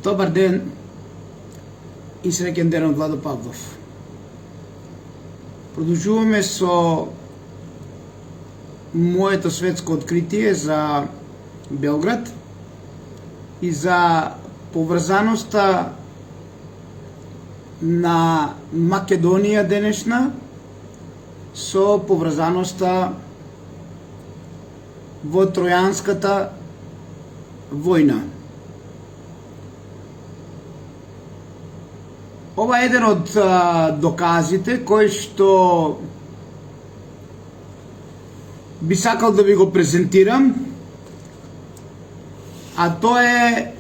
Добар ден и среќен ден од Владо Павлов. Продолжуваме со моето светско откритие за Белград и за поврзаноста на Македонија денешна со поврзаноста во Тројанската војна. Ова е еден од доказите кој што би сакал да ви го презентирам, а тоа е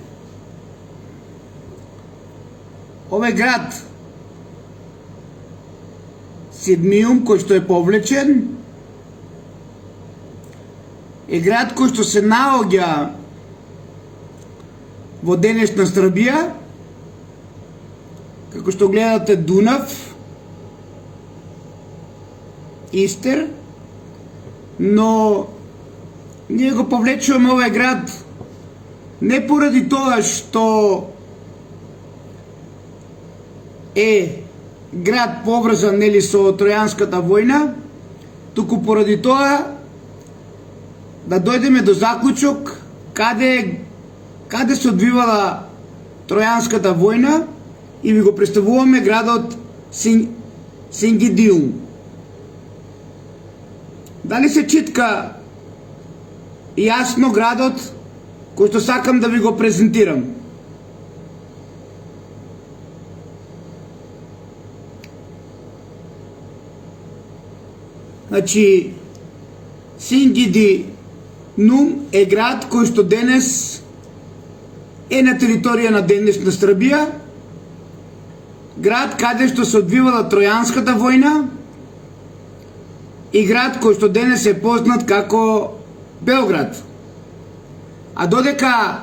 овој град Сидмиум, кој што е повлечен, е град кој што се наоѓа во денешна Србија. Како што гледате Дунав, Истер, но ние го повлечуваме овој град не поради тоа што е град поврзан нели со Тројанската војна, туку поради тоа да дојдеме до заклучок каде се одвивала Тројанската војна и ви го представуваме градот Сингидиум. Дали се читка јасно градот кој што сакам да ви го презентирам? Значи, Сингидиум е град кој што денес е на територија на денешна Србија, град каде што се одвивала Тројанската војна и град кој што денес е познат како Белград. А додека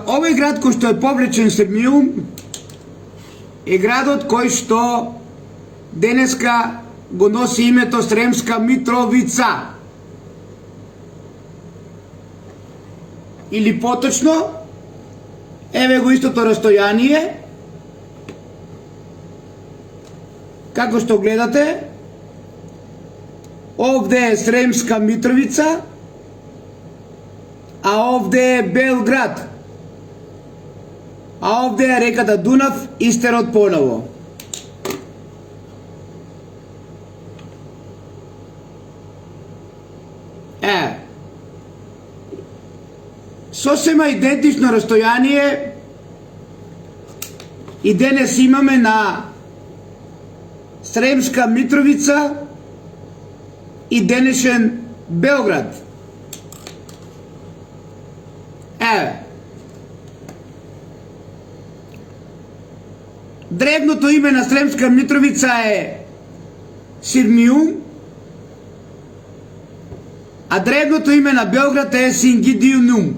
овој град кој што е повлечен Сидмиум е градот кој што денеска го носи името Сремска Митровица. Или поточно, еве го истото растојание, како што гледате, овде е Сремска Митровица, а овде е Белград, а овде е реката Дунав, Истерот поново. Сосема идентично растојание и денес имаме на Сремска Митровица и денешен Белград. Древното име на Сремска Митровица е Сидмиум, а древното име на Белград е Сингидиум.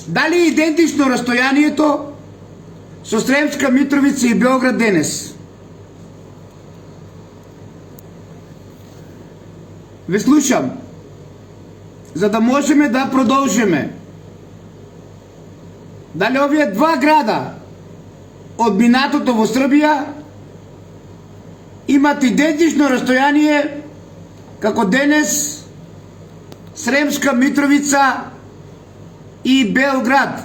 Дали е идентично растојанието со Сремска Митровица и Белград денес? Ве слушам, за да можеме да продолжиме. Дали овие два града од минатото во Србија имат идентично растојание како денес Сремска Митровица и Белград.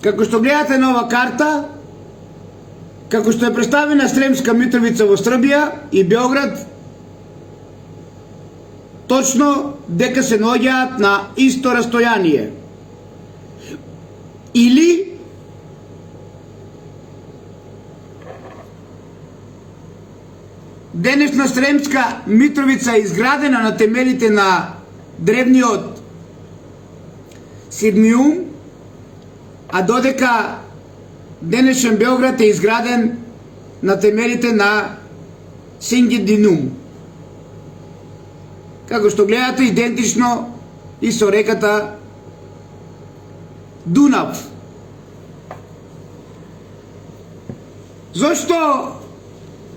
Како што гледате на ова карта, како што е представена Сремска Митровица во Србија и Белград, точно дека се наоѓаат на исто растојание. Или денешна Сремска Митровица е изградена на темелите на древниот Сидмиум, а додека денешен Белград е изграден на темелите на Сингидиум. Како што гледате, идентично и со реката Дунав. Зошто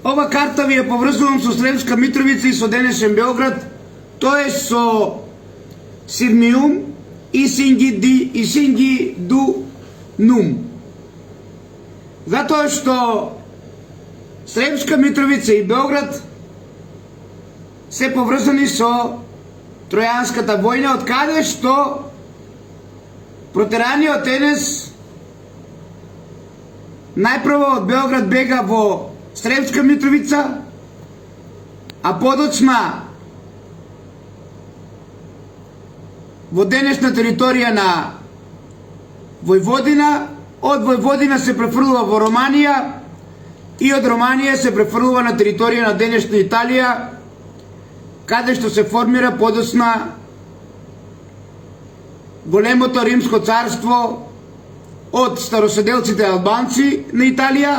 ова карта ви ја поврзувам со Сремска Митровица и со денешен Белград? тоа е со Сирмиум и Синги ду Нум. Затоа што Сремска Митровица и Белград се поврзани со Тројанската војна, од каде што протераниот Енес најпрво од Белград бега во Сремска Митровица, а подоцна во денешна територија на Војводина, од Војводина се префрлува во Романија и од Романија се префрлува на територија на денешна Италија, каде што се формира подоцна големото римско царство од староседелците албанци на Италија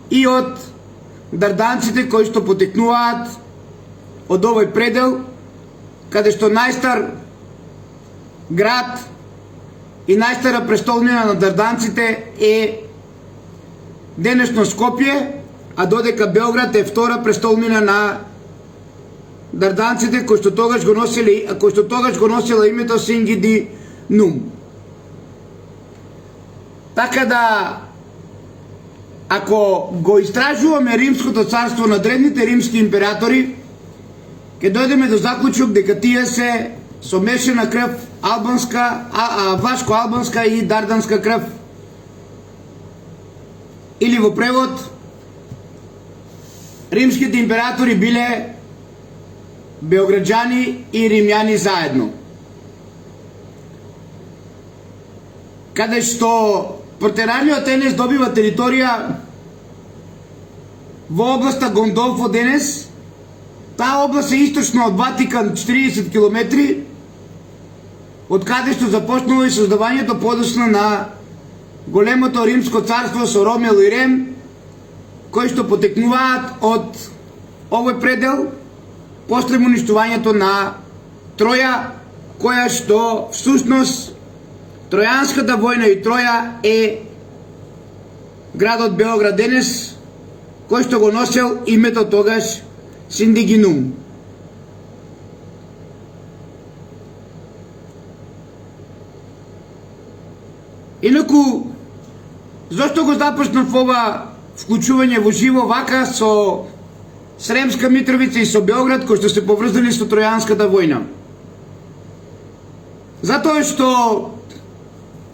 и од дарданците кои што потекнуваат од овој предел, каде што најстар град и најстара престолнина на дарданците е денешно Скопје, а додека Белград е втора престолнина на дарданците кои што тогаш го носела името Синги ди Нум. Така да, ако го истражуваме римското царство на древните римски императори, ќе дојдеме до заклучок дека тие се со мешана крв, албанска, вашко-албанска и дарданска крв. Или во превод, римските императори биле белграđани и римјани заедно. Каде што протераниот Енес добива територија во областа Гондолфо денес, таа област е источно од Ватикан 40 километри, од каде што започнува и создавањето подоцна на големото римско царство со Ромел и Рем, кои што потекнуваат од овој предел после уништувањето на Троја, која што всушност Тројанската војна и Троја е градот Белград денес, кој што го носел името тогаш Синдигинум. Инаку, зошто го започнав ова вклучување во живо вака со Сремска Митровица и со Белград, кои што се поврзани со Тројанската војна? Затоа што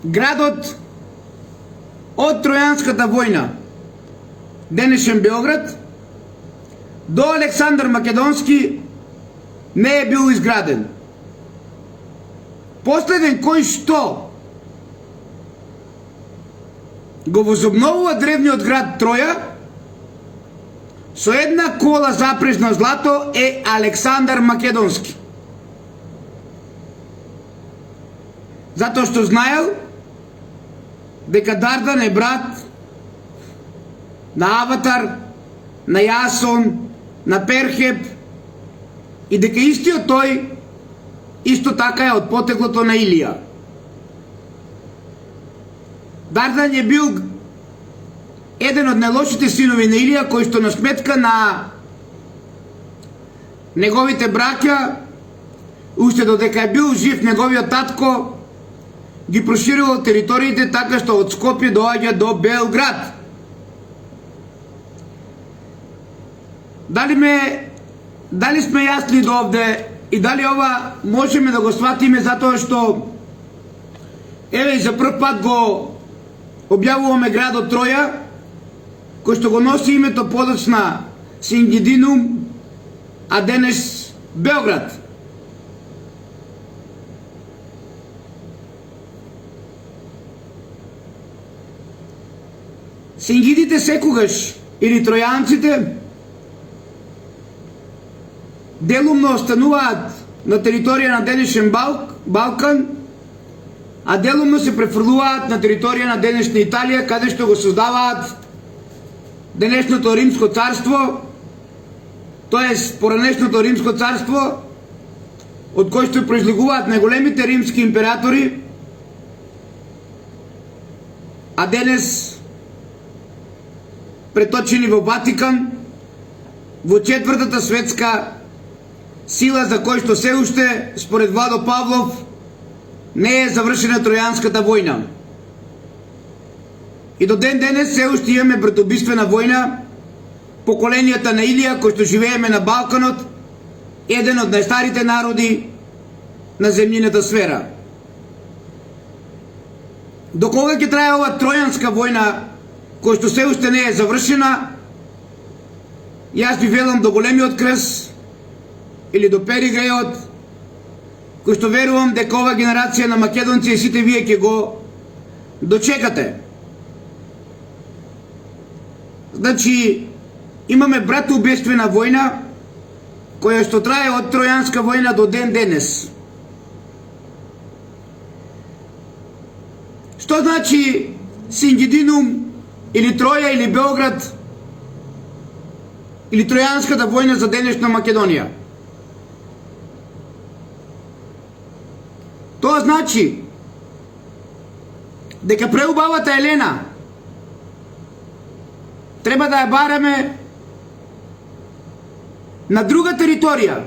градот од Тројанската војна, денешен Белград, до Александар Македонски не е бил изграден. Последен кој што го возобновува древниот град Троја со една кола запрежна злато е Александар Македонски. Затоа што знаел дека Дардан е брат на Аватар, на Јасон, на Перхеп и дека истиот тој исто така е од потеклото на Илија. Дардан е бил еден од најлошите синови на Илија, кој што на сметка на неговите браќа, уште додека е бил жив неговиот татко, ги проширувал териториите така што од Скопје доаѓа до Белград. Дали сме јасни до овде и дали ова можеме да го сватиме, затоа што еве и за прв пат го објавуваме градот Троја, кој што го носи името подоцна Сингидинум, а денес Белград. Сингидите секогаш, или тројанците, делумно остануваат на територија на денешен Балкан, а делумно се префрлуваат на територија на денешна Италија, каде што го создаваат денешното Римско царство, тоест поранешното Римско царство, од кој што произлегуваат најголемите римски императори, а денес преточени во Ватикан, во четвртата светска сила за кој што се уште, според Владо Павлов, не е завршена Тројанската војна. И до ден денес се уште имаме братоубиствена војна, поколенијата на Илија, кои што живееме на Балканот, еден од најстарите народи на земјината сфера. До кога ќе трае ова Тројанска војна, која што се уште не е завршена, јас би велам до големиот крст или до Перигрејот, кој што верувам дека ова генерација на македонци и сите вие ќе го дочекате. Значи, имаме братоубиствена војна, која што трае од Тројанска војна до ден денес. Што значи Сингидинум или Троја или Белград или Тројанската војна за денешна Македонија? Тоа значи дека преубавата Елена треба да ја бараме на друга територија,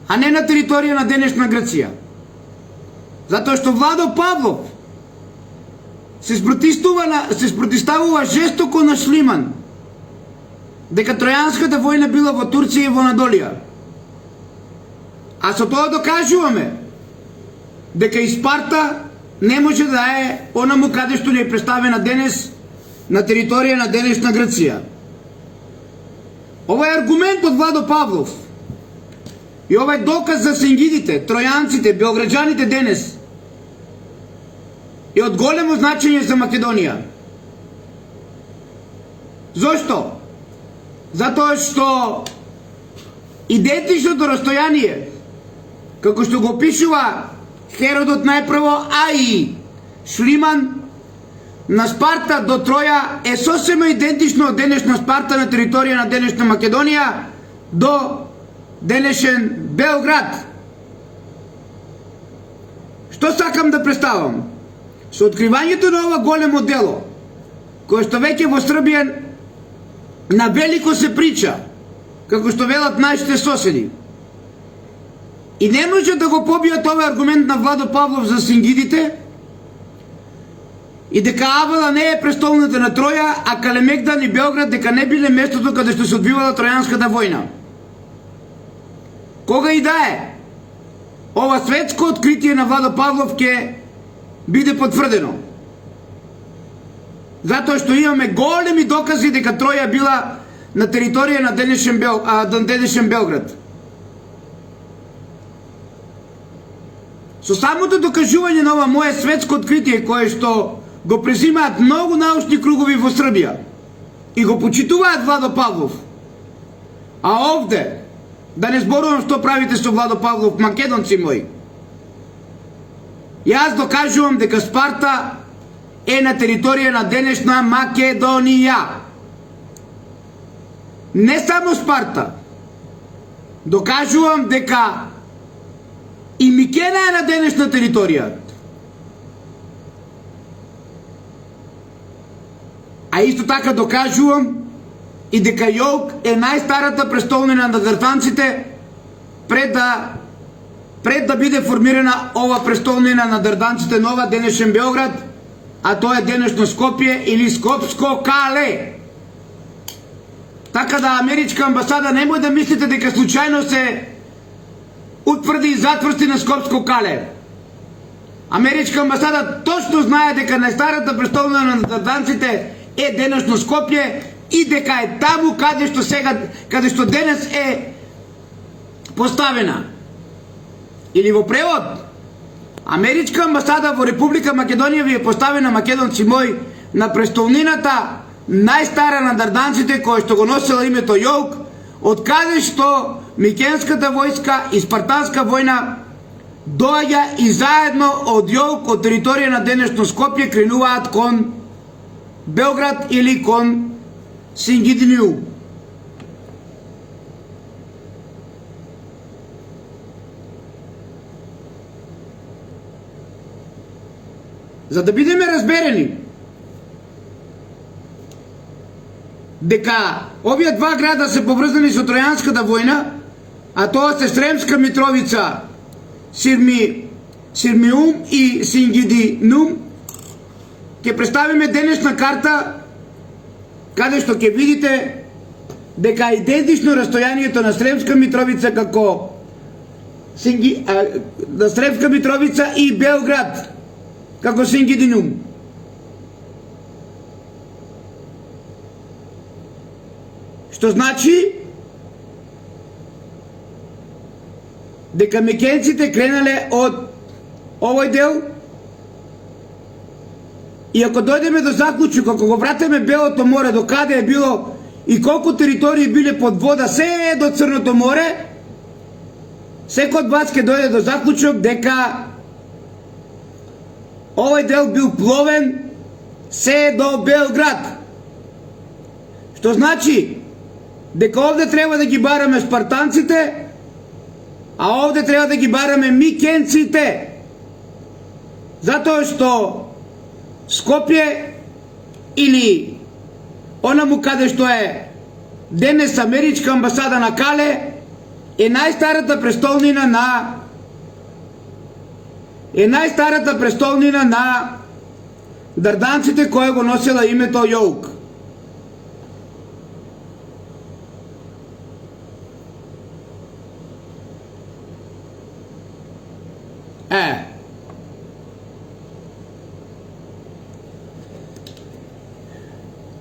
а не на територија на денешна Грција. Затоа што Владо Павлов се спротиставува жестоко на Шлиман дека Тројанската војна била во Турција и во Анадолија. А со тоа докажуваме дека и Спарта не може да е онаму каде што ни е представена денес на територија на денешна Грција. Ова е аргумент од Владо Павлов. И ова е доказ за сингидите, тројанците, белграđаните денес. И од големо значење за Македонија. Зошто? Затоа што идентичното растојание, како што го пишува Херодот најпрво, а и Шлиман, на Спарта до Троја е сосема идентично од денешна Спарта на територија на денешна Македонија до денешен Белград. Што сакам да представам? Со откривањето на ова големо дело, кое што веќе во Србија на велико се прича, како што велат нашите соседи, и не може да го побијат овој аргумент на Владо Павлов за сингидите, и дека Авала не е престолната на Троја, а Калемегдан и Белград дека не биле местото каде што се одвивала Тројанската војна. Кога и да е, ова светско откритие на Владо Павлов ќе биде потврдено. Затоа што имаме големи докази дека Троја била на територија на денешен Белград. Со самото докажување на ова мое светско откритие, кое што го презимаат многу научни кругови во Србија и го почитуваат Владо Павлов, а овде, да не зборувам што правите со Владо Павлов, македонци мои, јас докажувам дека Спарта е на територија на денешна Македонија. Не само Спарта. Докажувам дека и Микена е на денешна територија. А исто така докажувам и дека Јолк е најстарата престолнина на дарданците пред да биде формирана ова престолнина на дарданците нова денешен Белград, а тоа е денешно Скопје или Скопско Кале. Така да америчка амбасада немој да мислите дека случајно се утврди и затврсти на Скопско Кале. Америчка амбасада точно знае дека најстарата престолнина на дарданците е денешно Скопје и дека е таму каде што денес е поставена. Или во превод, америчка амбасада во Република Македонија ви е поставена, македонци мои, на престолнината најстара на дарданците, која што го носела името Јолк, од каде што Микенската војска и Спартанска војна доаѓа и заедно од Јолк, од територија на денешно Скопје, кренуваат кон Белград или кон Сингидинју. За да бидеме разберени дека овие два града се поврзани со Тројанската војна, а тоа се Сремска Митровица, Сирмиум и Сингидинум, ќе представиме денешна карта каде што ќе видите дека идентично растојанието на Сремска Митровица на Сремска Митровица и Белград како Сингидинум. Што значи дека мекенците кренале од овој дел и ако дојдеме до заклучок, ако го вратиме Белото море до каде е било и колку територии биле под вода се до Црното море, секој од вас ќе дојде до заклучок дека овој дел бил пловен се до Белград. Што значи дека овде треба да ги бараме спартанците, а овде треба да ги бараме микенците. Затоа што Скопје или онаму каде што е денес Америчка амбасада на Кале е најстарата престолнина на дарданците која го носела името Јоук.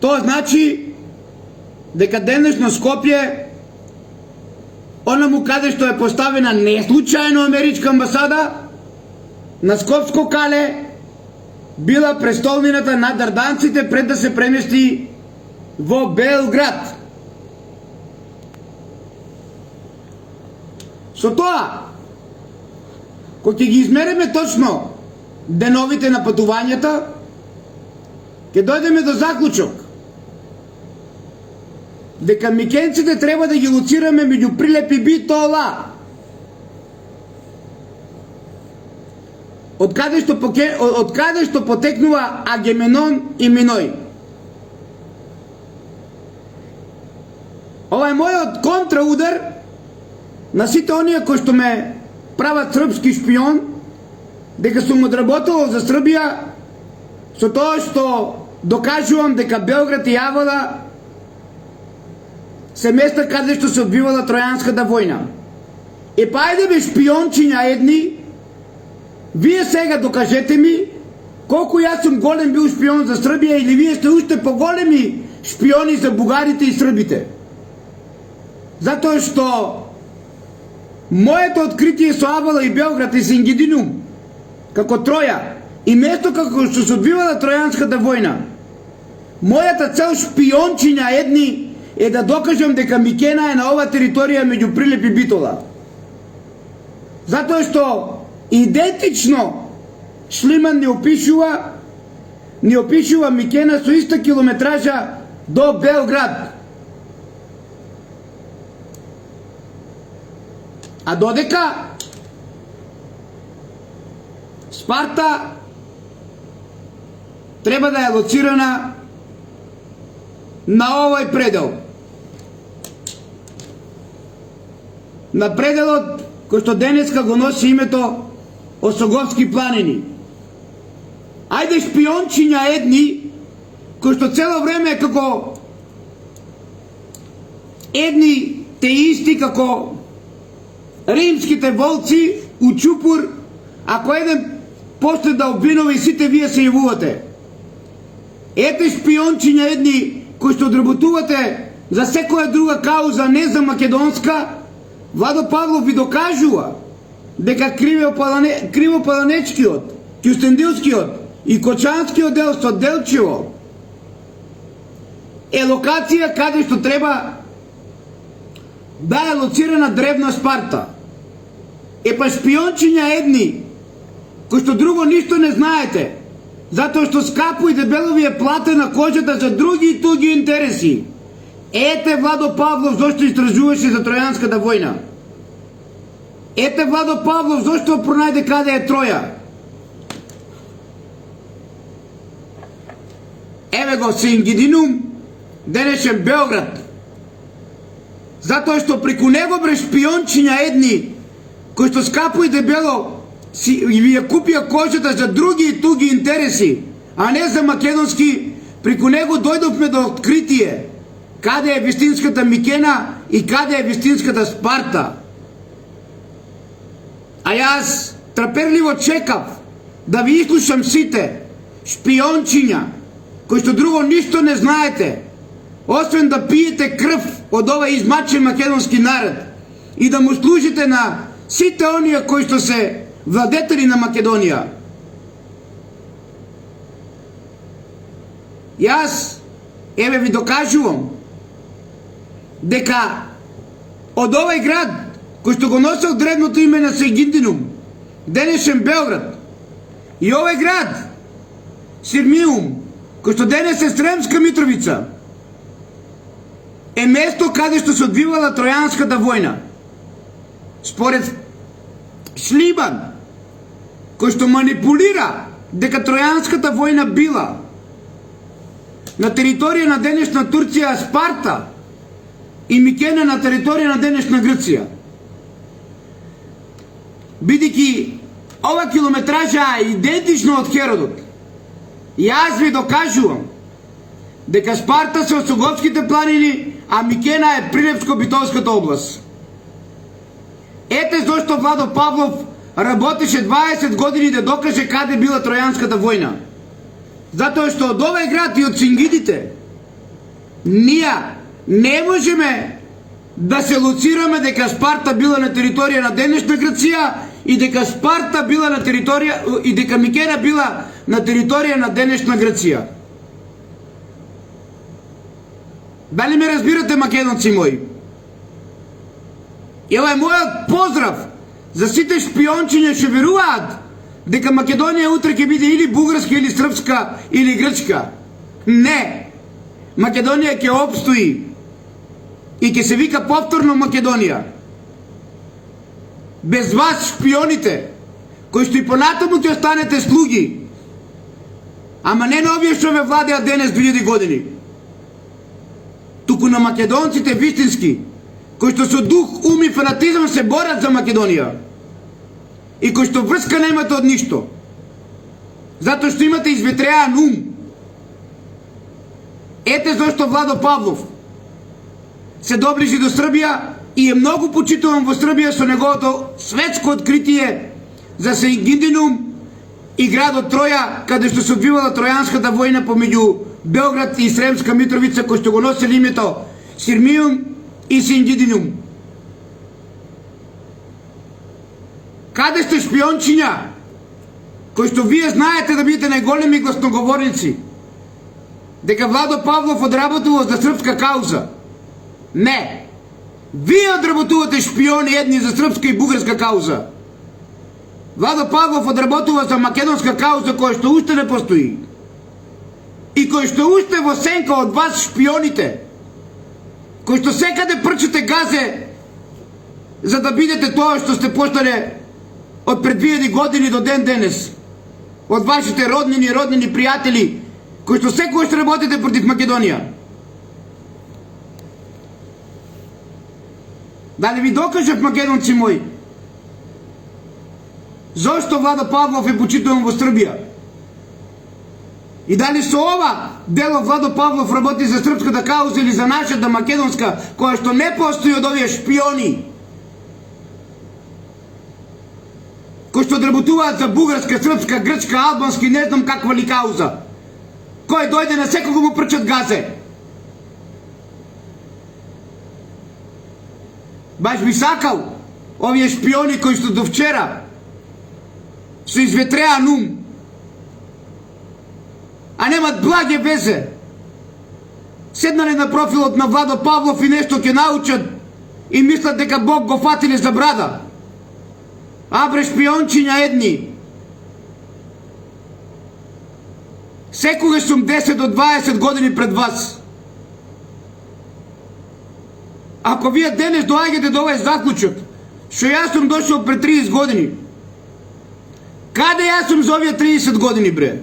Тоа значи дека денешно Скопје, онаму каде што е поставена неслучајно Америчка амбасада, на Скопско Кале била престолнината на дарданците пред да се премести во Белград. Со тоа, кога ќе ги измереме точно деновите на патувањата, ќе дојдеме до заклучок дека микенците треба да ги лоцираме меѓу Прилеп и Битола. Од каде што потекнува Агеменон и Миној. Ова е мојот контраудар на сите оние кои што ме прават српски шпион, дека сум одработувал за Србија со тоа што докажувам дека Белград и Јавола се места каде што се одбивала Тројанската војна. Па ајде бе шпиончиња едни, вие сега докажете ми колку јас сум голем бил шпион за Србија или вие сте уште поголеми шпиони за бугарите и србите. Затоа што моето откритие со Авола и Белград и Сингидинум како Троја и место како што се одбивала Тројанската војна, мојата цел шпиончиња едни е да докажам дека Микена е на ова територија меѓу Прилеп и Битола. Затоа што идентично Шлиман ни опишува Микена со иста километража до Белград. А додека Спарта треба да е лоцирана на овој предел. На пределот кој што денеска го носи името Осоговски планини. Ајде шпиончиња едни кои што цело време како едни те исти како римските волци у чупур, ако еден после да обвинува и сите вие се јавувате. Ете шпиончиња едни кои што одработувате за секоја друга кауза, не за македонска, Владо Павлов ви докажува дека Кривопаланечкиот, Кјустендилскиот и Кочанскиот дел со Делчево е локација каде што треба да е лоцирана древна Спарта. Па шпиончиња едни кои што друго ништо не знаете, затоа што скапо и дебело ви е платена кожата за други и туги интереси. Ете Владо Павлов зошто истражуваше за Тројанската војна. Ете Владо Павлов зошто пронајде каде е Троја. Еве го Сингидинум, денешен Белград. Затоа што преку него бре шпиончиња едни кои што скапо и дебело ви ја купија кожата за други и туги интереси, а не за македонски, преку него дојдовме до откритие каде е вистинската Микена и каде е вистинската Спарта. А јас траперливо чекав да ви изслушам сите шпиончиња кои што друго ништо не знаете, освен да пиете крв од овај измачен македонски народ и да му служите на сите оние кои што се владетели на Македонија. Јас, еве ви докажувам дека од овај град, кој што го носел древното име на Сегиндинум, денешен Белград, и овај град, Сирмиум, кој што денес е Сремска Митровица, е место каде што се одвивала Тројанската војна. Според Шлибан, кој што манипулира дека Тројанската војна била на територија на денешна Турција Спарта и Микена на територија на денешна Грција. Бидејќи ова километража е идентично од Херодот, јас ви докажувам дека Спарта се од Согопските планини, а Микена е Прилепско-Битолската област. Ете зошто Владо Павлов работеше 20 години да докаже каде била Тројанската војна. Затоа што од овај град и од Цингидите ние не можеме да се лоцираме дека Спарта била на територија на денешна Грција и дека Спарта била на територија и дека Микена била на територија на денешна Грција. Дали ме разбирате, македонци мои? И ова е мојот поздрав за сите шпиончиња што веруваат дека Македонија утре ќе биде или бугарска, или српска, или грчка. Не! Македонија ќе опстои и ќе се вика повторно Македонија. Без вас, шпионите, кои што и понатаму ќе останете слуги, ама не на овие што ве владеат денес 2000 години, туку на македонците вистински, кои што со дух, ум и фанатизам се борат за Македонија и кои што врска немате од ништо, затоа што имате изветреан ум. Ете зашто Владо Павлов се доближи до Србија и е многу почитуван во Србија со неговото светско откритие за Сегиндинум и градот Троја, каде што се одвивала Тројанската војна помеѓу Белград и Сремска Митровица, кој што го носели името Сирмиум и Сегиндинум. Каде сте шпиончиња, кои што вие знаете да бидете најголеми гласноговорници, дека Владо Павлов одработува за српска кауза? Не! Вие одработувате шпиони едни за српска и бугарска кауза. Владо Павлов одработува за македонска кауза која што уште не постои. И кој што уште во сенка од вас шпионите, кој што секаде прчете газе за да бидете тоа што сте постале од пред 2000 години до ден денес, од вашите роднини пријатели, кои што секојаш работите против Македонија. Дали ви докажав, македонци мои, зошто Владо Павлов е почитуван во Србија? И дали со ова дело Владо Павлов работи за српската кауза или за нашата македонска, која што не постои од овие шпиони, кои што работуваат за бугарска, српска, грчка, албански, не знам каква ли кауза. Кој дојде на секого му прчат газе. Баш би сакал овие шпиони кои што до вчера со изветреан ум, а немат благе везе, седнале на профилот на Владо Павлов и нешто ќе научат и мислат дека Бог го фатиле за брада. Абре шпиончиња едни. Секогаш сум 10 до 20 години пред вас. Ако вие денес доаѓате до овај заклучок, што јас сум дошол пред 30 години, каде јас сум за овие 30 години, бре?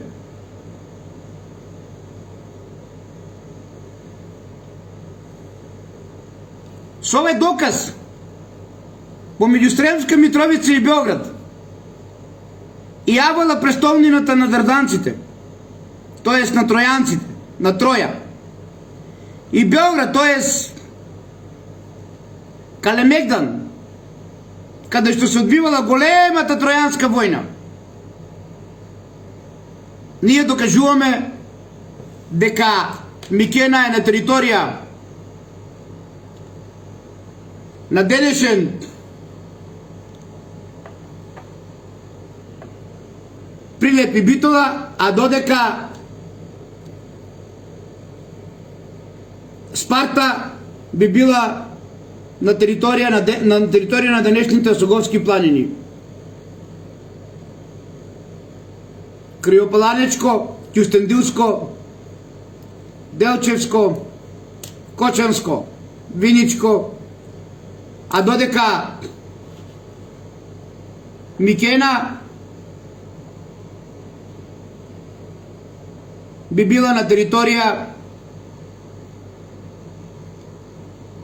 Со овој доказ помеѓу Сремска Митровица и Белград и јавала престолнината на дрданците, тоест на тројанците, на Троја, и Белград, тоест Калемегдан, каде што се одбивала големата тројанска војна. Ние докажуваме дека Микена е на територија на денешен Прилеп и Битола, а додека Спарта би била на територија на денешните Осоговски планини. Криопаланечко, Кюстендилско, Делчевско, Кочанско, Виничко, а додека Микена би била на територија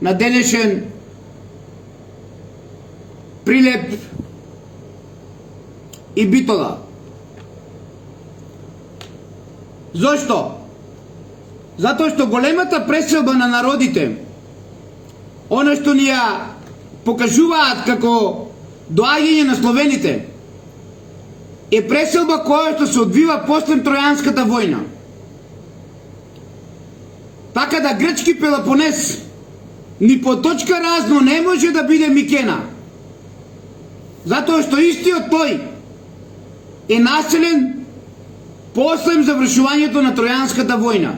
на денешен Прилеп и Битола. Зошто? Затоа што големата преселба на народите, она што ни ја покажуваат како доаѓање на словените, е преселба која што се одвива после Тројанската војна. Така да грчки Пелопонес ни по точка разно не може да биде Микена. Затоа што истиот тој е населен после завршувањето на Тројанската војна.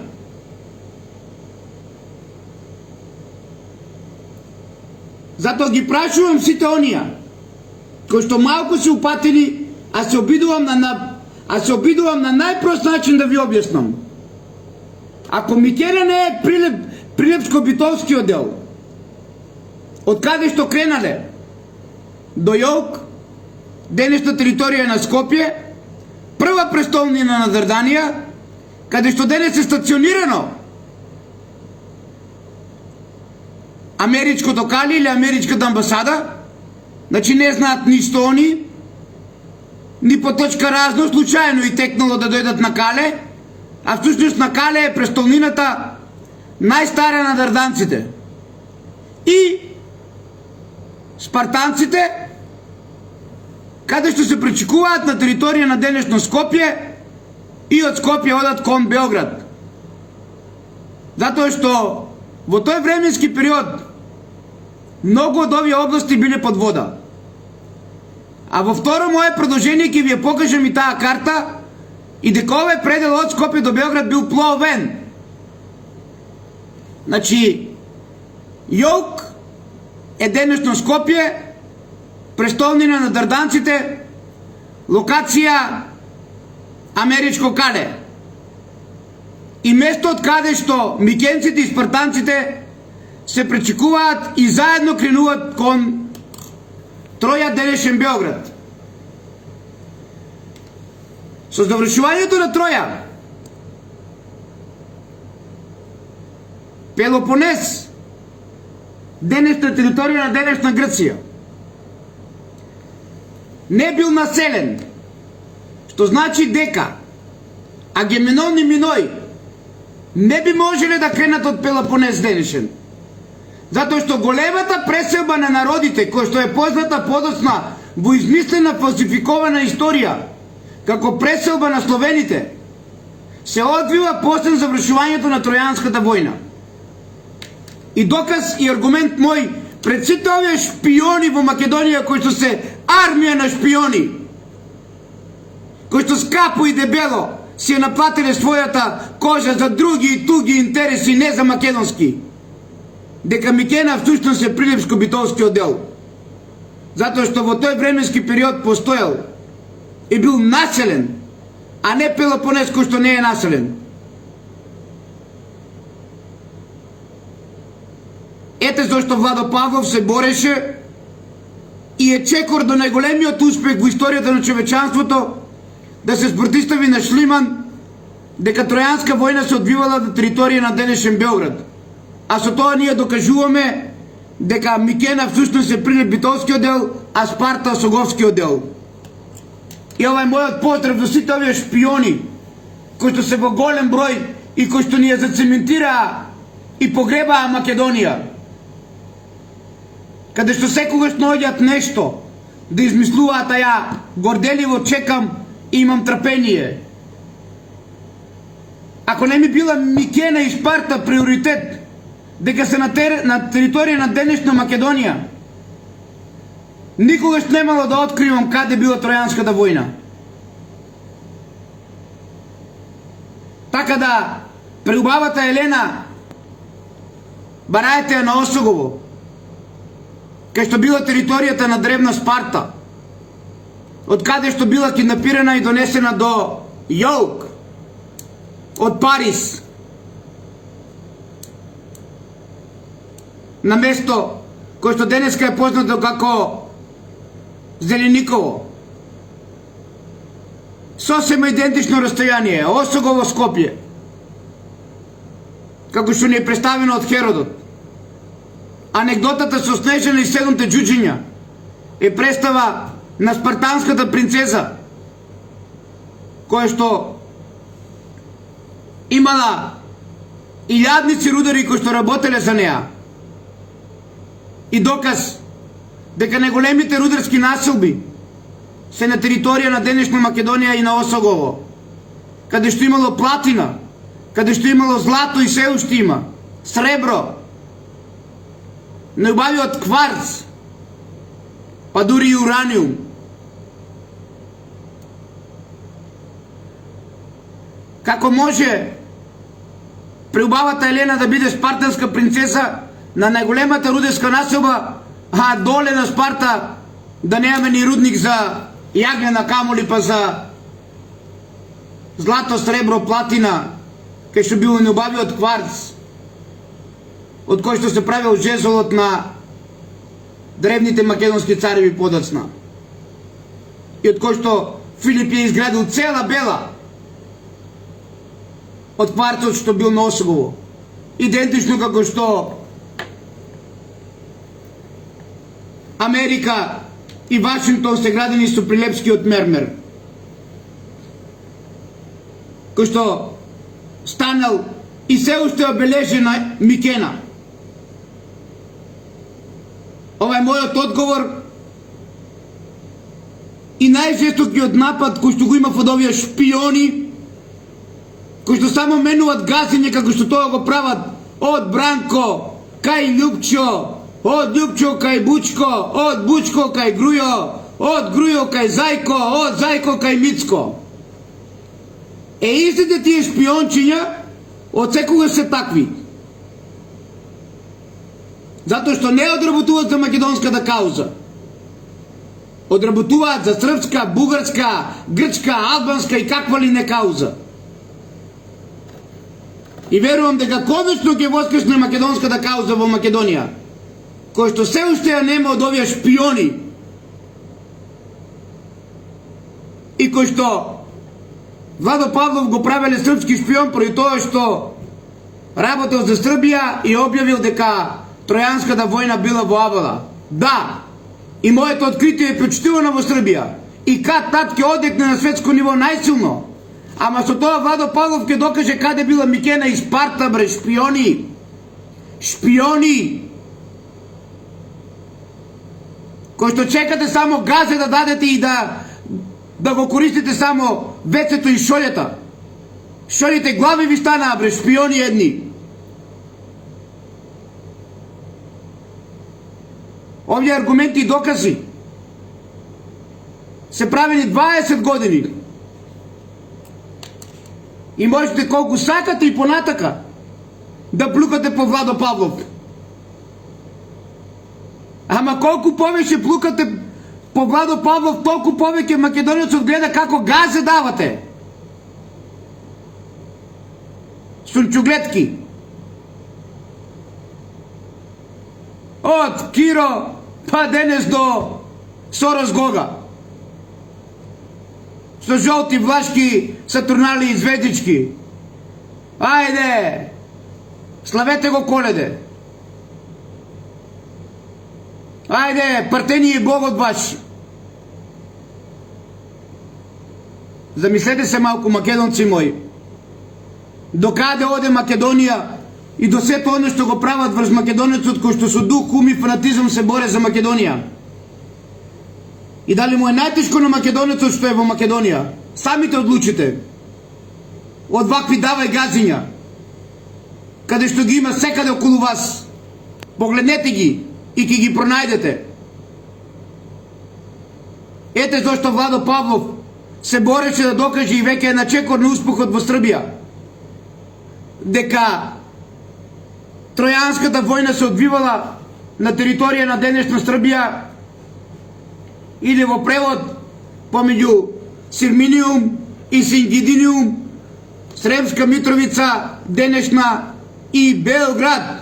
Затоа ги прашувам сите онија кои што малку се упатили, а се обидувам на најпрост начин да ви објаснам. Ако Микена не е Прилепско-Битолскиот дел, од каде што кренале до југ, денешна територија на Скопје, прва престолнина на Дрданија, каде што денес е стационирано америчкото кали или америчката амбасада, значи не знаат ништо они, ни по точка разно, случајно и текнало да дојдат на Кале, а всушност на Кале е престолнината најстара на дрданците. И спартанците, каде што се пречекуваат на територија на денешно Скопје и од Скопје одат кон Белград. Затоа што во тој временски период многу од овие области биле под вода. А во второ мое продолжение ќе ви ја покажам и таа карта и дека овој предел од Скопје до Белград бил пловен. Значи, југ е денешно Скопје, престолнина на дрданците, локација америчко Кале. И место од каде што микенците и спартанците се пречекуваат и заедно кренуваат кон Троја, денешен Белград. Со завршувањето на Троја, Пелопонес, денешна територија на денешна Грција, не бил населен, што значи дека Агеменон и Миној не би можеле да кренат од Пелопонес денешен. Затоа што големата преселба на народите, која што е позната подоцна во измислена фалсификована историја, како преселба на словените, се одвива после завршувањето на Тројанската војна. И доказ и аргумент мој пред сите овие шпиони во Македонија, кои што се армија на шпиони, кои што скапо и дебело си ја наплатиле својата кожа за други и туги интереси, не за македонски, дека Микена всушност е Прилепско-Битолскиот дел. Затоа што во тој временски период постоел и бил населен, а не Пелопонес кој што не е населен. Ете зашто Владо Павлов се бореше и е чекор до најголемиот успех во историјата на човечанството да се спротистави на Шлиман дека Тројанска војна се одвивала на територија на денешен Белград. А со тоа ние докажуваме дека Микена всушност е Прилеп Битолскиот дел, а Спарта Соговскиот дел. И ова е мојот поздрав до сите овие шпиони кои што се во голем број и кои што ни ја зацементираа и погребаа Македонија. Каде што секогаш наоѓаат нешто да измислуваат, а ја горделиво чекам и имам трпение. Ако не ми била Микена и Спарта приоритет, дека се на територија на денешна Македонија, никогаш немало да откривам каде била Тројанската војна. Така да, преубавата Елена, бараете ја на Осогово, кај што била територијата на древна Спарта, од каде што била киднапирана и донесена до Јолк, од Парис, на место кој што денеска е познато како Зелениково. Сосема идентично расстојание, Осогово Скопје, како што ни е представено од Херодот. Анекдотата со Снежана и 7 џуџиња е представа на спартанската принцеза, која што имала илјадници рудари кои што работеле за неа. И доказ дека најголемите рударски населби се на територија на денешна Македонија и на Осогово, каде што имало платина, каде што имало злато и се уште има, сребро, најубавиот кварц, па дури и ураниум. Како може преубавата Елена да биде спартанска принцеса на најголемата рударска населба, а доле на Спарта да немаме ни рудник за јагнена камоли, па за злато, сребро, платина, кај што било неубавиот кварц, од кој што се правил жезолот на древните македонски цареви подоцна. И од кој што Филип ја изградил цела бела од кварцот што бил на Осогово. Идентично како што Америка и Вашингтон се градени со Прилепскиот мермер, кој што станал и се уште обележена Микена. Ова е мојот одговор и најжестокиот напад кој што го има од овие шпиони, кои што само менуват газење како што тоа го прават од Бранко кај Љупчо, од Љупчо кај Бучко, од Бучко кај Грујо, од Грујо кај Зајко, од Зајко кај Мицко. Е, истите тие шпиончиња од секогаш се такви. Затоа што не одработуваат за македонската кауза. Одработуваат за српска, бугарска, грчка, албанска и каква ли не кауза. И верувам дека конечно ќе воскресне македонската кауза во Македонија, кој што се уште ја нема од овие шпиони и кој што Владо Павлов го правеле српски шпион поради тоа што работел за Србија и објавил дека Тројанската војна била во Авала. Да, и моето откритие е почитувано во Србија и кад-тад ќе одекне на светско ниво најсилно. Ама со тоа Владо Павлов ќе докаже каде била Микена и Спарта, бре, шпиони. Шпиони кои што чекате само газе да дадете и да го користите само вецето и шолјата. Шолјите глави ви станаа, бре, шпиони едни. Овие аргументи и докази се правени 20 години. И можете колку сакате и понатака да плукате по Владо Павлов. Ама колку повеќе плукате по Владо Павлов, толку повеќе македонецот гледа како газе давате. Сунчуглетки. Од Киро па денес до Сорос Гога. Со жолти влашки сатурнали и звездички. Ајде, славете го Коледе. Ајде, партени е Богот ваш. Замислете се малку, македонци мои. Докаде оде Македонија и до сето оно што го прават врз македонецот, кој што со дух, ум и фанатизам се боре за Македонија. И дали му е најтешко на македонецот што е во Македонија? Самите одлучите. Од вакви давај газиња, каде што ги има секаде околу вас. Погледнете ги и ќе ги пронајдете. Ете зашто Владо Павлов се бореше да докаже и веќе е на чекор на успехот во Србија, дека Тројанската војна се одвивала на територија на денешна Србија или во превод помеѓу Сирминиум и Сингидиниум, Сремска Митровица, денешна и Белград.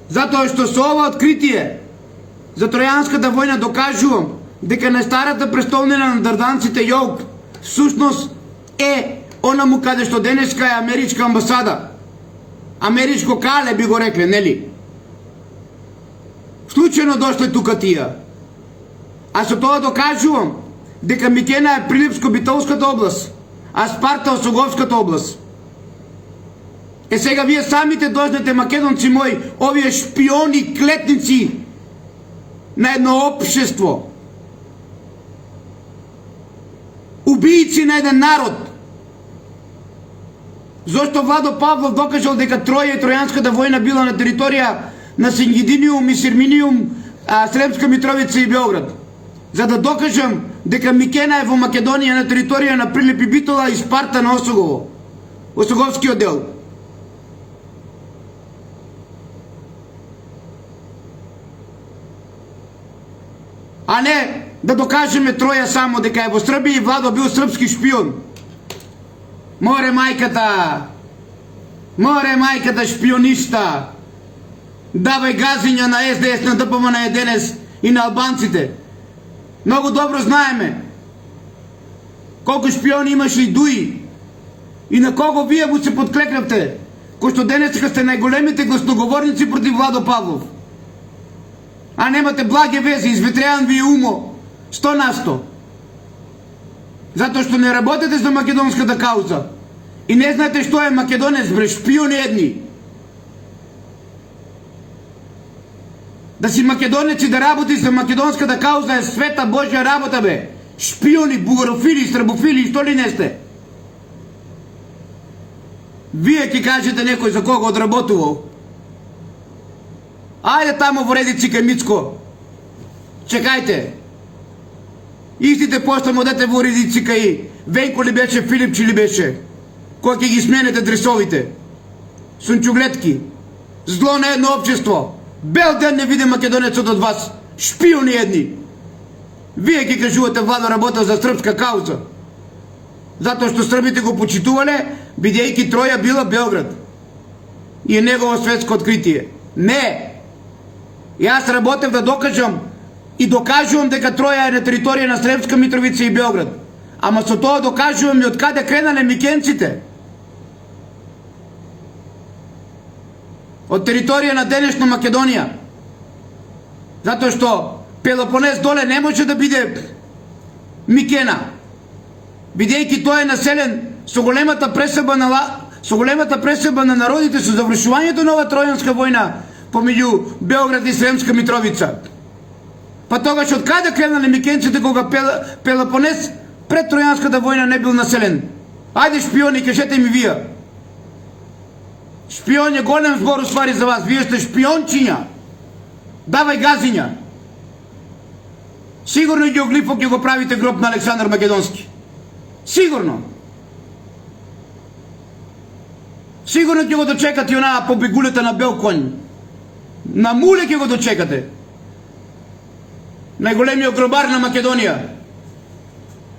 Затоа што со ова откритие за Тројанската војна докажувам дека на старата престолнина на дарданците Јолк всушност е онаму каде што денеска е америчка амбасада. Америчко кале би го рекле, нели? Случајно дошле тука тие. А со тоа докажувам дека Микена е Прилепско-Битолската област, а Спарта Осоговската област. Е сега вие самите дознате, македонци мои, овие шпиони, клетници на едно општество, убијци на еден народ. Зошто Владо Павлов докажал дека Троја и Тројанската војна била на територија на Сингидиниум и Сирминиум, Сремска Митровица и Белград? За да докажам дека Микена е во Македонија на територија на Прилеп и Битола и Спарта на Осогово, Осоговскиот дел. А не да докажеме Троја само дека е во Србија и Владо бил српски шпион. Море мајката шпиониста. Давај газиња на СДС, на ДПМН, на ЕДНС и на албанците. Многу добро знаеме колку шпиони имаше и Дуи и на кого вие му се подклекнавте, кој што денеска сте најголемите гласноговорници против Владо Павлов. А немате благе вези, изветреан ви умо 100%. Затоа што не работите за македонската кауза и не знаете што е македонец, бре, шпиони едни. Да си македонец и да работиш за македонската кауза е света Божја работа, бе. Шпиони, бугарофили, србофили, што ли не сте? Вие ќе кажете некој за кого одработувал. Ајде тамо во редици кај Мицко. Чекајте. Истите после му дете во редици кај Венко ли беше, Филипчи ли беше, кој ќе ги сменете дресовите. Сунчуглетки. Зло на едно општество. Бел ден не види македонецот од вас. Шпиони едни. Вие ќе кажувате Владо работа за српска кауза. Затоа што србите го почитувале, бидејќи Троја била Белград. И е негово светско откритие. Не. Јас работев да докажам и докажувам дека Троја е на територија на Сремска Митровица и Белград. Ама со тоа докажувам и од каде кренале микенците. Од територија на денешна Македонија. Затоа што Пелопонес доле не може да биде Микена, бидејќи тој е населен со големата пресеба на народите со завршувањето на ова Тројанска војна помеѓу Белград и Сремска Митровица. Па тогаш од каде кренале микенците кога Пелопонес пред Тројанската војна не бил населен? Ајде шпиони, кажете ми вие. Шпион е голем збор уствари за вас. Вие сте шпиончиња. Давај газиња. Сигурно Геоглифов ќе го правите гроб на Александар Македонски. Сигурно. Сигурно ќе го дочекате и онаа побегулета на бел конј. На муле ќе го дочекате. Најголемиот гробар на Македонија,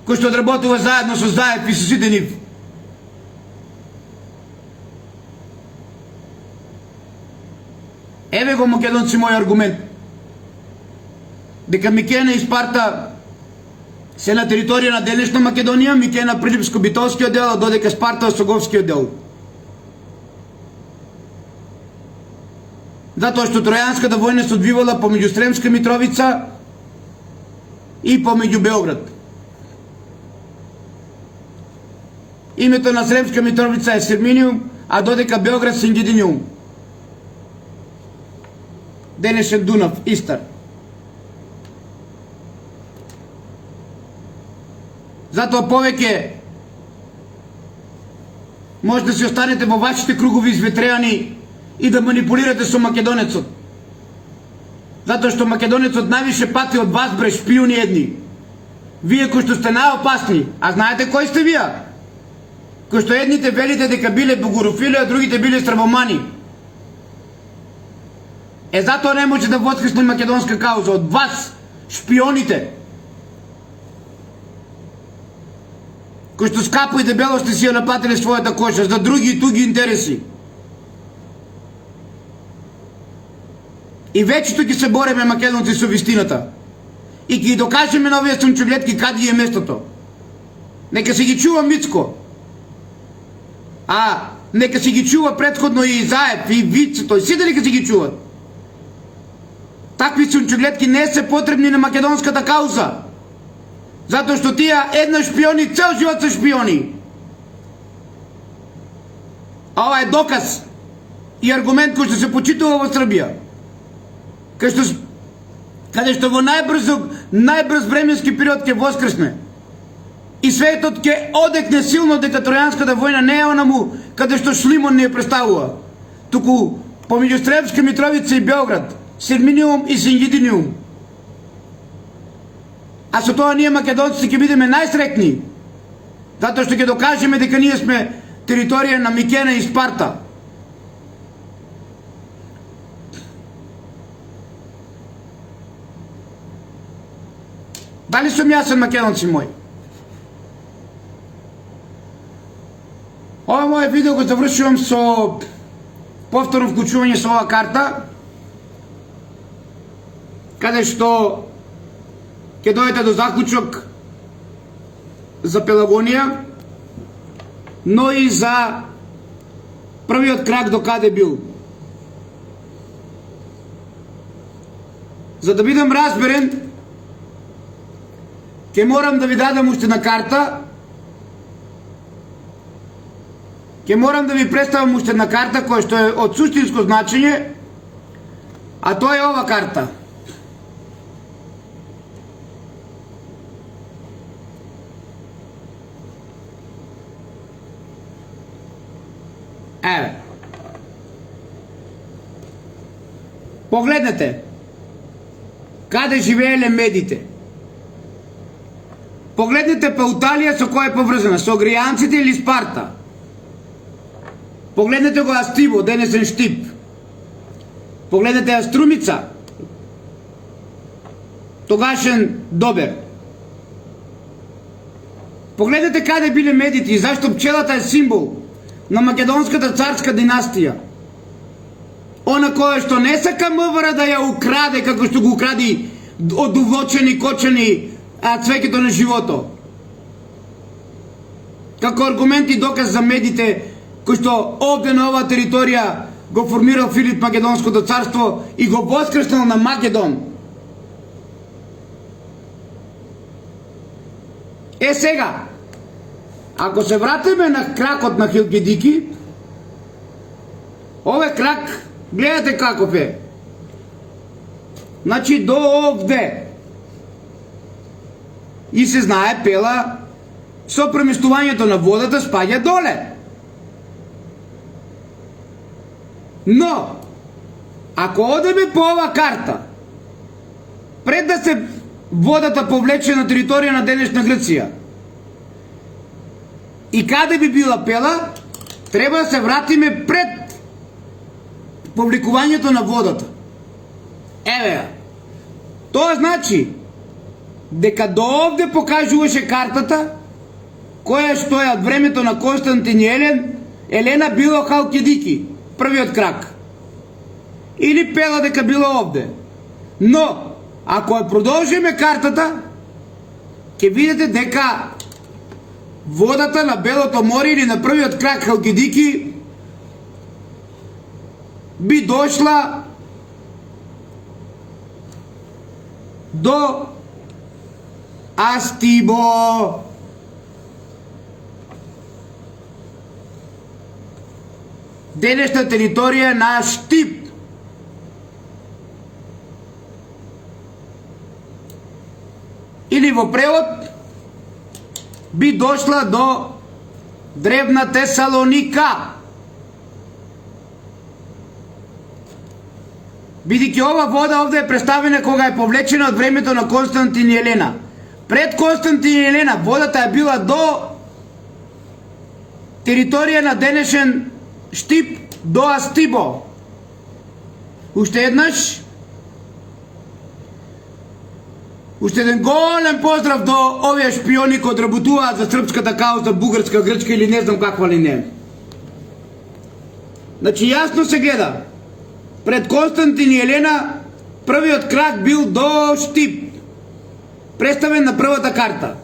кој што одработува заедно со Заев и со сите нив. Еве го, македонци, мој аргумент. Дека Микена и Спарта се на територија на денешна Македонија, Микена Прилепско-Битолскиот дел, а додека Спарта Осоговскиот дел. затоа што Тројанската војна се одвивала помеѓу Сремска Митровица и помеѓу Београд. Името на Сремска Митровица е Сирминиум, а додека Београд Сингидиниум. Денешен Дунав, Истар. Затоа повеќе може да си останете во вашите кругови изветреани и да манипулирате со македонецот. Затоа што македонецот највише пати од вас, бре, шпиони едни. Вие кои што сте најопасни, а знаете кои сте вие? Кои што едните велите дека биле богорофили, а другите биле стравомани. Затоа не може да воскресне македонска кауза од вас, шпионите. Кои што скапо и дебело сте си ја напатили својата коша за други и туги интереси. И вечето ќе се бореме македонци со вистината. И ќе докажеме на овие сунчогледки каде е местото. Нека се ги чува Мицко. А нека се ги чува предходно и Заев, и Вицето, и сите нека се ги чуват. Такви сунчогледки не се потребни на македонската кауза. Затоа што тие една шпиони, цел живот се шпиони. А ова е доказ и аргумент кој што се почитува во Србија. Каде што во најбрз временски период ќе воскресне. И светот ќе одекне силно дека Тројанската војна не е онаму каде што Шлимон не ја представува. Туку помеѓу Сремска Митровица и Београд, Сирминиум и Сингидиниум. А со тоа ние македонците ќе бидеме најсрекни, затоа што ќе докажеме дека ние сме територија на Микена и Спарта. Дали сум јасен, македонци мои? Ова моје видео го завршувам со повторно вклучување со ова карта, каде што ќе дојдете до заклучок за Пелагонија, но и за првиот крак до каде бил. За да бидам разберен, ќе морам да ви дадам уште на карта, ќе морам да ви представам уште на карта која што е од суштинско значење, а тоа е ова карта. Еве. Погледнете каде живееле медите. Погледнете Пауталија со која е поврзана, со Гријанците или Спарта. Погледнете го Астиво, денесен Штип. Погледнете Аструмица, тогашен Добер. Погледнете каде биле медите и зашто пчелата е символ на македонската царска династија. Она која што не сака МВР да ја украде, како што го укради од увлочени кочени цвеќето на живото. Како аргумент и доказ за медите кој што овде на оваа територија го формирал Филип Македонското царство и го воскреснал на Македон. Сега, ако се вратиме на кракот на Хилкидики, овој крак, гледате каков е. Значи до овде. И се знае Пела со преместувањето на водата спаѓа доле. Но, ако одеме по ова карта, пред да се водата повлече на територија на денешна Грција, и каде би била Пела, треба да се вратиме пред повлекувањето на водата. Еве, тоа значи дека до овде покажуваше картата која што е од времето на Константин и Елена било Халкидики, првиот крак. Или Пела дека било овде. Но, ако ја продолжиме картата, ќе видите дека водата на Белото море или на првиот крак Халкидики би дошла до Астибо. Денешна територија на Штип. Или во превод би дошла до древна Тесалоника. Бидејќи ова вода овде е представена кога е повлечена од времето на Константин и Елена. Пред Константин и Елена водата е била до територија на денешен Штип, до Астибо. Уште еднаш, уште еден голем поздрав до овие шпиони кои одработуваат за српската кауза, бугарска, грчка или не знам каква ли не. Значи јасно се гледа. Пред Константин и Елена првиот крак бил до Штип, представен на првата карта.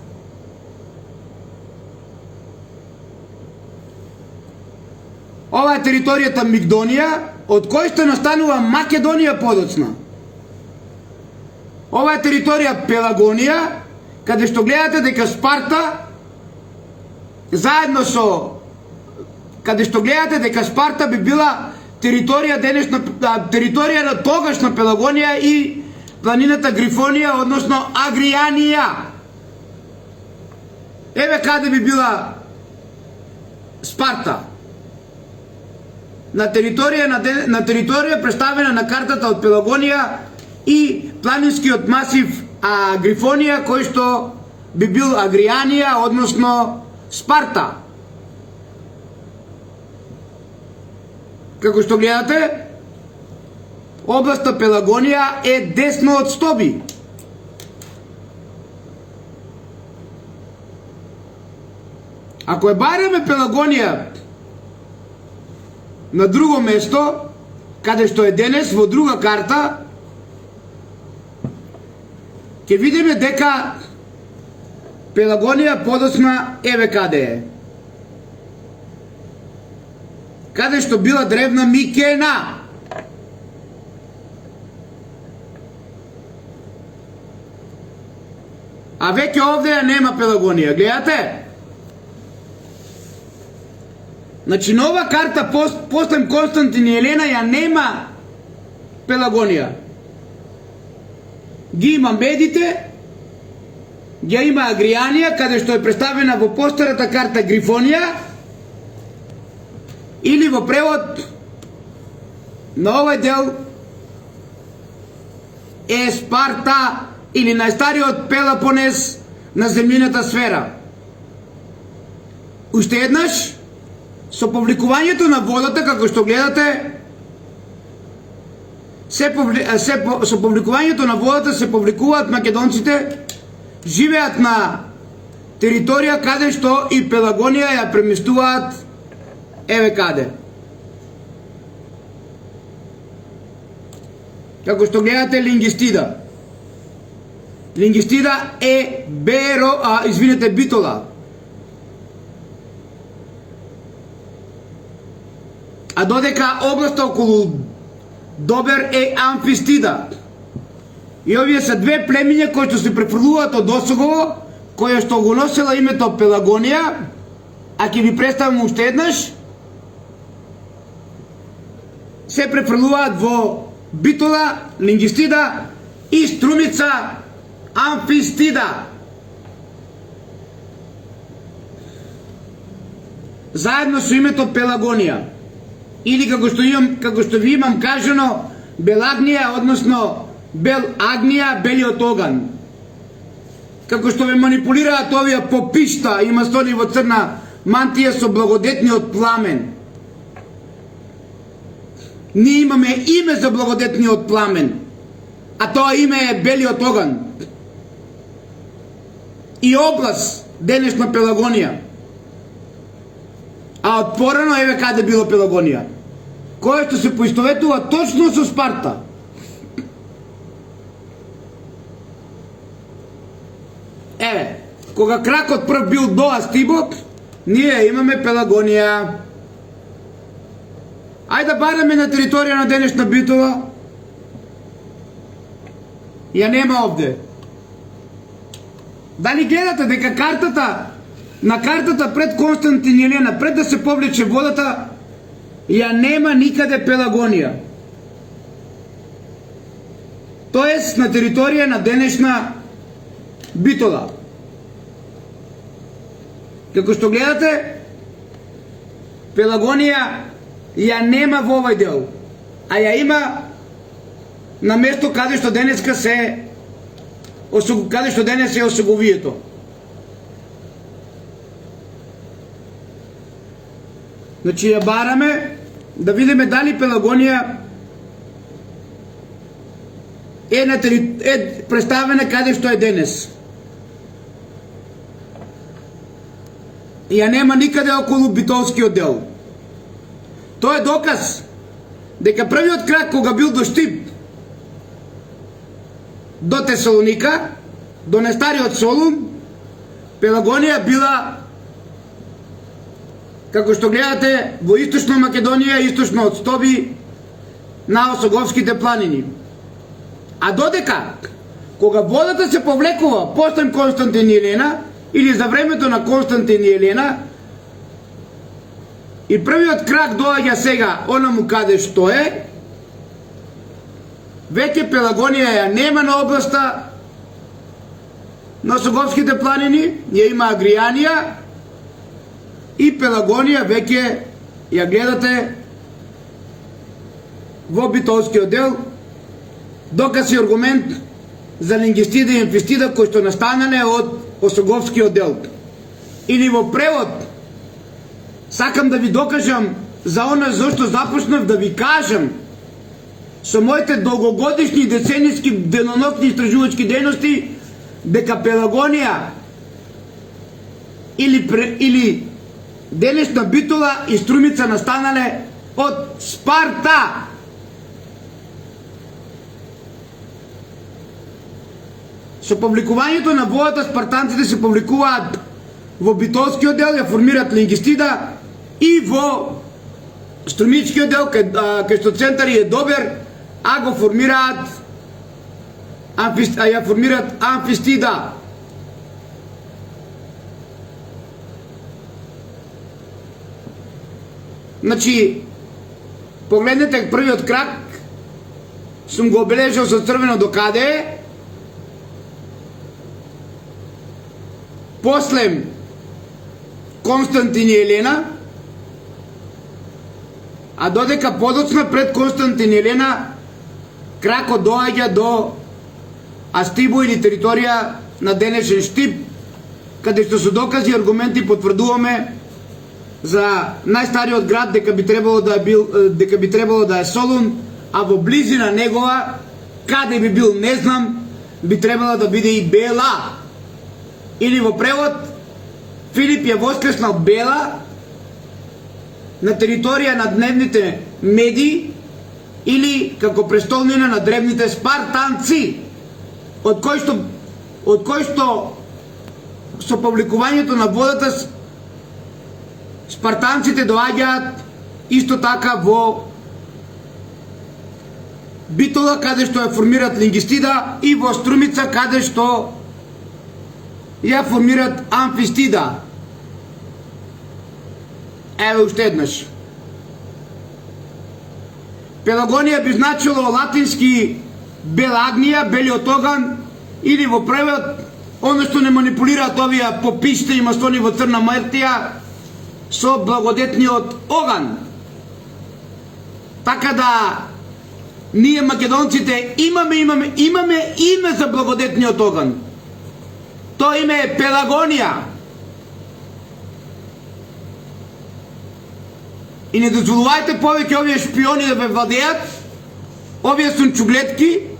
Ова е територијата Мигдонија, од кој што настанува Македонија подоцна. Ова е територија Пелагонија, каде што гледате дека Спарта заедно со каде што гледате дека Спарта би била територија на тогашна Пелагонија и планината Грифонија, односно Агријанија. Еве каде би била Спарта. На територија представена на картата од Пелагонија и планинскиот масив Грифонија, кој што би бил Агријанија, односно Спарта. Како што гледате, областа Пелагонија е десно од Стоби. Ако е бараме Пелагонија на друго место, каде што е денес во друга карта, ќе видиме дека Пелагонија подоцна еве каде е. Каде што била древна Микена. А веќе овде ја нема Пелагонија, гледате? Значи нова карта после Константин и Елена ја нема Пелагонија. Ги има Медите, ја има Агријанија, каде што е представена во постарата карта Грифонија, или во превод на овој дел е Спарта, или најстариот Пелопонес на земјината сфера. Уште еднаш, со повликувањето на водата, како што гледате, со повликувањето на водата се повликуваат македонците, живеат на територија каде што и Пелагонија ја преместуваат еве каде. Како што гледате Лингистида. Лингистида е Битола. А додека областа околу Добер е Амфистида. И овие се две племиња кои што се префрлуваат од Осогово, која што го носела името Пелагонија, а ќе ви представам уште еднаш, се префрлуваат во Битола, Лингистида и Струмица Амфистида. Заедно со името Пелагонија. Или како што ви имам кажано, Белагнија, односно Белагнија, белиот оган. Како што ве манипулираат овие попишта и масони во црна мантија со благодетниот пламен. Ние имаме име за благодетниот пламен, а тоа име е белиот оган. И област денешна Пелагонија. А од порано еве каде било Пелагонија, која што се поистоветува точно со Спарта. Еве, кога кракот прв бил до Астибо, ние имаме Пелагонија. Ајде да бараме на територија на денешна Битола. ја нема овде. Дали гледате дека картата пред Константин и Елена, пред да се повлече водата, ја нема никаде Пелагонија. Тоест на територија на денешна Битола. Како што гледате, Пелагонија ја нема во овој дел, а ја има на место каде што денеска каде што денес е Осоговието. Значи ја бараме да видиме дали Пелагонија е представена каде што е денес. Ја нема никаде околу Битолскиот дел. Тоа е доказ дека првиот крак кога бил до Штип, до Тесалоника, до нестариот Солун, Пелагонија била, како што гледате, во источна Македонија, источно од Стоби, на Осоговските планини. А додека, кога водата се повлекува после Константин и Елена, или за времето на Константин и Елена, и првиот крак доаѓа сега онаму каде што е, веќе Пелагонија ја нема на областа на Осоговските планини, ја има Агријанија, и Пелагонија веќе ја гледате во Битолскиот дел, доказ и аргумент за лингистида и емфистида кои што настанале од Осоговскиот дел. Или во превод, сакам да ви докажам за она зашто започнав да ви кажам со моите долгогодишни деценијски денонокни истражувачки дејности дека Пелагонија или денешна Битола и Струмица настанале од Спарта. Со публикувањето на водата спартанците се публикуваат во Битолскиот дел, ја формираат лингистида, и во Струмичкиот дел, кај што центари е Добер, а го формираат ја формираат амфистида. Значи, погледнете првиот крак, сум го обележал со црвено до каде е, после Константин и Елена, а додека подоцна пред Константин и Елена, кракот доаѓа до Астибо или територија на денешен Штип, каде што со докази и аргументи потврдуваме за најстариот град дека би требало да е Солун, а во близина негова, каде би бил не знам, би требало да биде и Бела. Или во превод, Филип ја воскреснал Бела на територија на дневните Меди, или како престолнина на древните Спартанци, од кој што со публикувањето на водата спартанците доаѓаат исто така во Битола, каде што ја формираат лингистида, и во Струмица, каде што ја формираат амфистида. Еве уште еднаш. Пелагонија би значило латински Белагнија, белиот оган, или во превод, оно што не манипулираат овие попиште и мастони во Црна Мартија, со благодетниот оган. Така да ние македонците имаме име за благодетниот оган. Тоа име е Пелагонија. И не дозволувајте повеќе овие шпиони да ве владеат, овие сунчуглетки,